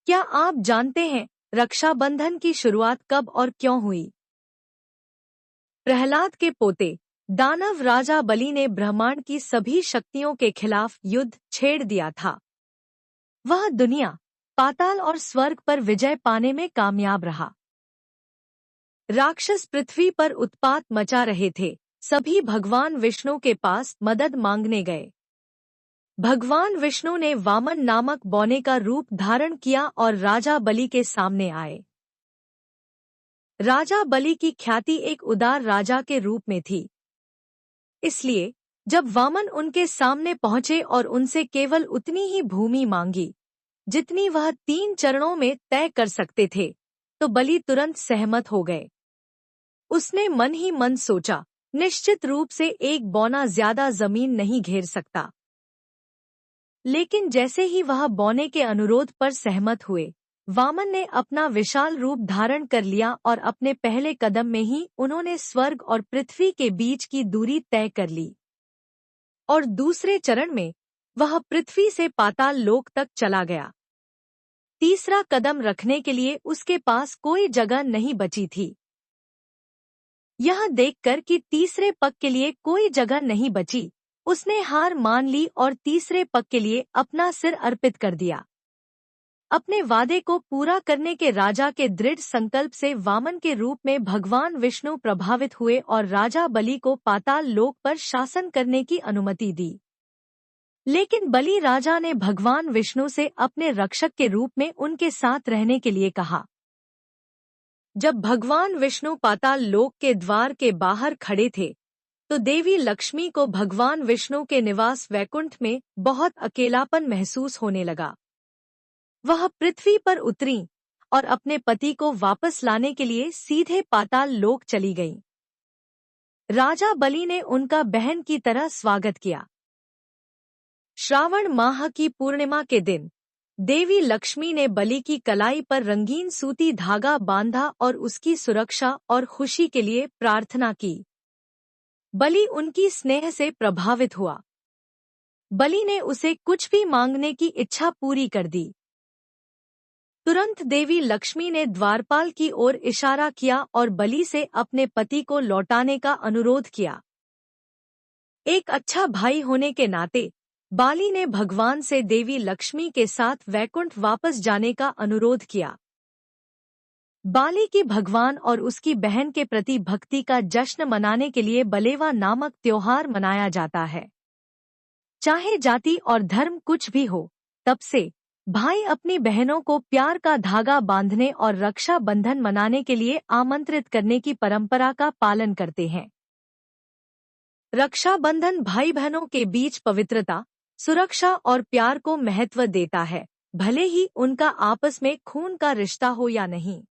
क्या आप जानते हैं रक्षाबंधन की शुरुआत कब और क्यों हुई? प्रहलाद के पोते दानव राजा बलि ने ब्रह्मांड की सभी शक्तियों के खिलाफ युद्ध छेड़ दिया था। वह दुनिया, पाताल और स्वर्ग पर विजय पाने में कामयाब रहा। राक्षस पृथ्वी पर उत्पात मचा रहे थे। सभी भगवान विष्णु के पास मदद मांगने गए। भगवान विष्णु ने वामन नामक बौने का रूप धारण किया और राजा बलि के सामने आए। राजा बलि की ख्याति एक उदार राजा के रूप में थी। इसलिए जब वामन उनके सामने पहुंचे और उनसे केवल उतनी ही भूमि मांगी जितनी वह 3 चरणों में तय कर सकते थे, तो बलि तुरंत सहमत हो गए। उसने मन ही मन सोचा, निश्चित रूप से एक बौना ज्यादा जमीन नहीं घेर सकता। लेकिन जैसे ही वह बौने के अनुरोध पर सहमत हुए, वामन ने अपना विशाल रूप धारण कर लिया और अपने पहले कदम में ही उन्होंने स्वर्ग और पृथ्वी के बीच की दूरी तय कर ली। और दूसरे चरण में वह पृथ्वी से पाताल लोक तक चला गया। तीसरा कदम रखने के लिए उसके पास कोई जगह नहीं बची थी। यह देखकर कि तीसरे पग के लिए कोई जगह नहीं बची, उसने हार मान ली और तीसरे पग के लिए अपना सिर अर्पित कर दिया। अपने वादे को पूरा करने के राजा के दृढ़ संकल्प से वामन के रूप में भगवान विष्णु प्रभावित हुए और राजा बलि को पाताल लोक पर शासन करने की अनुमति दी। लेकिन बलि राजा ने भगवान विष्णु से अपने रक्षक के रूप में उनके साथ रहने के लिए कहा। जब भगवान विष्णु पाताल लोक के द्वार के बाहर खड़े थे, तो देवी लक्ष्मी को भगवान विष्णु के निवास वैकुंठ में बहुत अकेलापन महसूस होने लगा। वह पृथ्वी पर उतरी और अपने पति को वापस लाने के लिए सीधे पाताल लोक चली गईं। राजा बलि ने उनका बहन की तरह स्वागत किया। श्रावण माह की पूर्णिमा के दिन देवी लक्ष्मी ने बलि की कलाई पर रंगीन सूती धागा बांधा और उसकी सुरक्षा और खुशी के लिए प्रार्थना की। बलि उनकी स्नेह से प्रभावित हुआ। बलि ने उसे कुछ भी मांगने की इच्छा पूरी कर दी। तुरंत देवी लक्ष्मी ने द्वारपाल की ओर इशारा किया और बलि से अपने पति को लौटाने का अनुरोध किया। एक अच्छा भाई होने के नाते बाली ने भगवान से देवी लक्ष्मी के साथ वैकुंठ वापस जाने का अनुरोध किया। बाली की भगवान और उसकी बहन के प्रति भक्ति का जश्न मनाने के लिए बलेवा नामक त्योहार मनाया जाता है। चाहे जाति और धर्म कुछ भी हो, तब से भाई अपनी बहनों को प्यार का धागा बांधने और रक्षा बंधन मनाने के लिए आमंत्रित करने की परंपरा का पालन करते हैं। रक्षा बंधन भाई बहनों के बीच पवित्रता, सुरक्षा और प्यार को महत्व देता है, भले ही उनका आपस में खून का रिश्ता हो या नहीं।